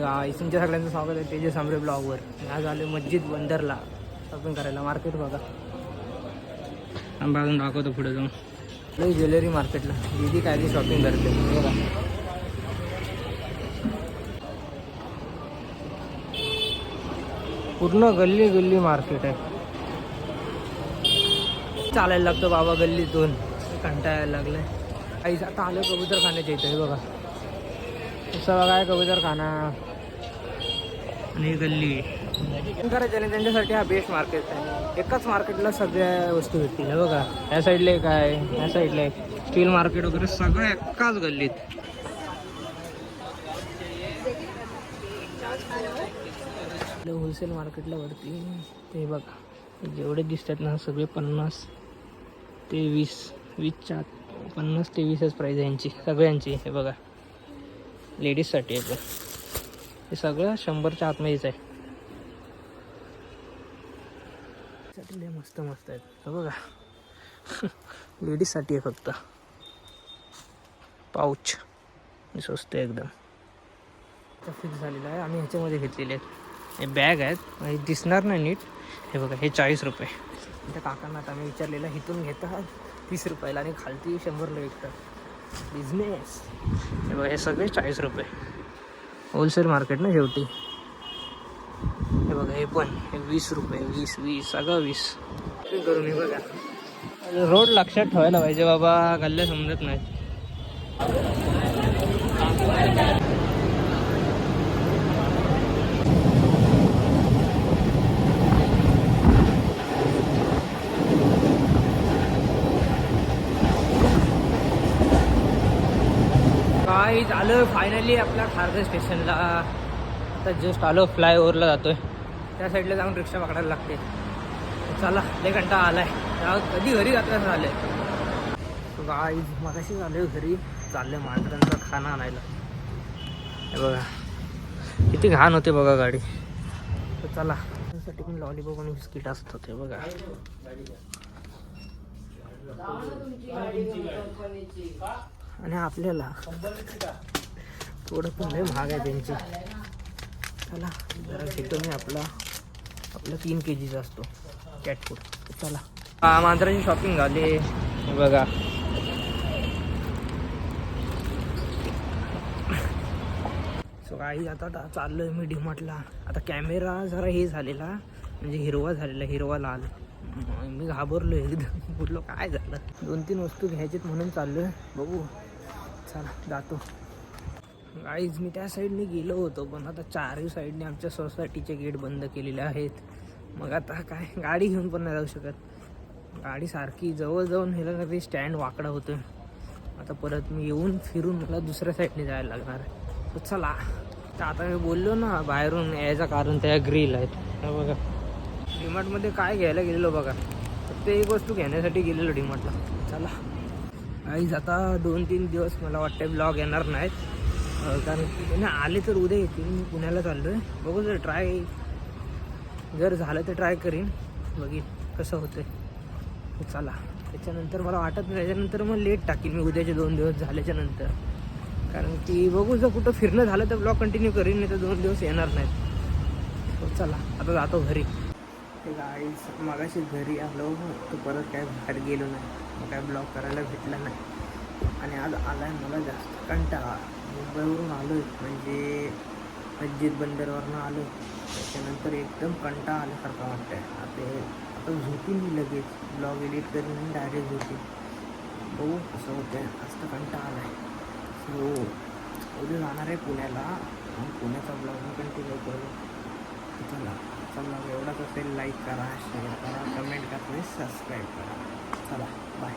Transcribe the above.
तुमच्या सगळ्यांचं स्वागत आहे तेजस आमरे ब्लॉगवर. आज आले मस्जिद बंदरला शॉपिंग करायला. मार्केट बघा, आंबा अजून दाखवतो पुढे जाऊन. लई ज्वेलरी मार्केटला दीदी काय शॉपिंग करते बघा. पूर्ण गल्ली गल्ली मार्केट आहे. चालायला लागतं बाबा गल्लीतून, कंटाळायला लागलाय. काहीच आता आलं कबूतर खाण्याच्या इथे बघा. असं बघा आहे कबूतर खाना आणि गल्ली करायचं नाही त्यांच्यासाठी हा बेस्ट मार्केट आहे. एकाच मार्केटला सगळ्या वस्तू भेटतील. बघा या साईडला एक आहे, या साईडला एक स्टील मार्केट वगैरे सगळं एकाच गल्लीत. होलसेल मार्केटला वरती ते बघा जेवढे दिसतात ना सगळे 50 ते 20, 20च्या 50 ते 20च प्राईज आहे यांची सगळ्यांची. हे बघा लेडीजसाठी आहे हे सगळं 100च्या आतमध्येच आहे. लय मस्त मस्त आहेत हे बघा. लेडीजसाठी आहे फक्त. पाऊच स्वस्त एकदम फिक्स झालेला आहे. आम्ही ह्याच्यामध्ये घेतलेले आहेत. हे बॅग आहेत, हे दिसणार नाही नीट. हे बघा हे 40 रुपये. त्या काकांना आता आम्ही विचारलेलं इथून घेतात 30 रुपयाला आणि खालती 100ला विकतात. बिझनेस. हे बघा हे सगळे 40 रुपये. होलसेल मार्केट ना शेवटी. हे बघा हे पण हे 20 रुपये. 20 सगळं 20 करून. हे बघा रोड लक्षात ठेवायला पाहिजे बाबा, गल्ल्या समजत नाही. काही आलं फायनली आपल्या खारघर स्टेशनला. आता जस्ट आलो, फ्लायओव्हरला जातोय. त्या साईडला जाऊन रिक्षा पकडायला लागते. चला लय कंटाळा आलाय. कधी घरी जातो असं झालंय. गाईज मगाशी झालं घरी, चाललंय मांजरांचा खाना आणायला. हे बघा किती घाण होते बघा गाडी. तर चला त्यासाठी पण लॉलीपॉप आणि बिस्किट असतात. हे बघा आणि आपल्याला थोडं पण लय महाग आहे त्यांची. चला जरा घेतो मी आपला 3 kgचा असतो कॅट फूड. चला मांजराची शॉपिंग झाली बघा. सो काही आता चाललोय मी डीमार्टला. आता कॅमेरा जरा हे झालेला म्हणजे हिरवा झालेला, हिरवा लाल. मी घाबरलो एकदम, बोललो काय झालं. 2-3 वस्तू घ्यायच्यात म्हणून चाललोय. बघू चला जातो. गाईज मी त्या साईडने गेलो होतो पण आता 4ही साईडने आमच्या सोसायटीचे गेट बंद केलेले आहेत. मग आता काय गाडी घेऊन पण नाही जाऊ शकत. गाडी सारखी जवळ जाऊन ह्याला तरी स्टँड वाकडा होतो. आता परत मी येऊन फिरून मला दुसऱ्या साईडने जायला लागणार आहे. तर चला. तर आता मी बोललो ना बाहेरून यायचं कारण त्या ग्रिल आहेत. हे बघा डीमार्टमध्ये काय घ्यायला गेलेलो बघा. फक्त एक वस्तू घेण्यासाठी गेलेलो डीमार्टला. चला गाईज आता 2-3 दिवस मला वाटतं ब्लॉग येणार नाहीत, कारण की आले तर उद्या येतील. मी पुण्याला चाललो आहे. बघू जर ट्राय जर झालं तर ट्राय करीन, बघीन कसं होतं. चला त्याच्यानंतर मला वाटत नाही, त्याच्यानंतर मग लेट टाकीन मी उद्याचे 2 दिवस झाल्याच्या नंतर. कारण की बघू जर कुठं फिरणं झालं तर ब्लॉग कंटिन्यू करीन, नाही तर 2 दिवस येणार नाहीत. चला आता जातो घरी. ते गाईज मागाशी घरी आलो तर परत काय बाहेर गेलो नाही, काय ब्लॉग करायला भेटला नाही. आणि आज आला आहे मला जास्त कंटाळा. मुंबईवरून आलो आहे म्हणजे मस्जिद बंदरवरनं आलो, त्याच्यानंतर एकदम कंटाळा आल्यासारखं वाटतं आहे. आता झोपीन मी लगेच, ब्लॉग एडिट करीन आणि डायरेक्ट झोपीन. बघू कसं होतं आहे. आज तर कंटाळा आला आहे. सो उद्या जाणार आहे पुण्याला, पुण्याचा ब्लॉग मी कंटिन्यू करू. चला एवढाच असेल. लाईक करा, शेअर करा, कमेंट करा, सबस्क्राईब करा. चला बाय.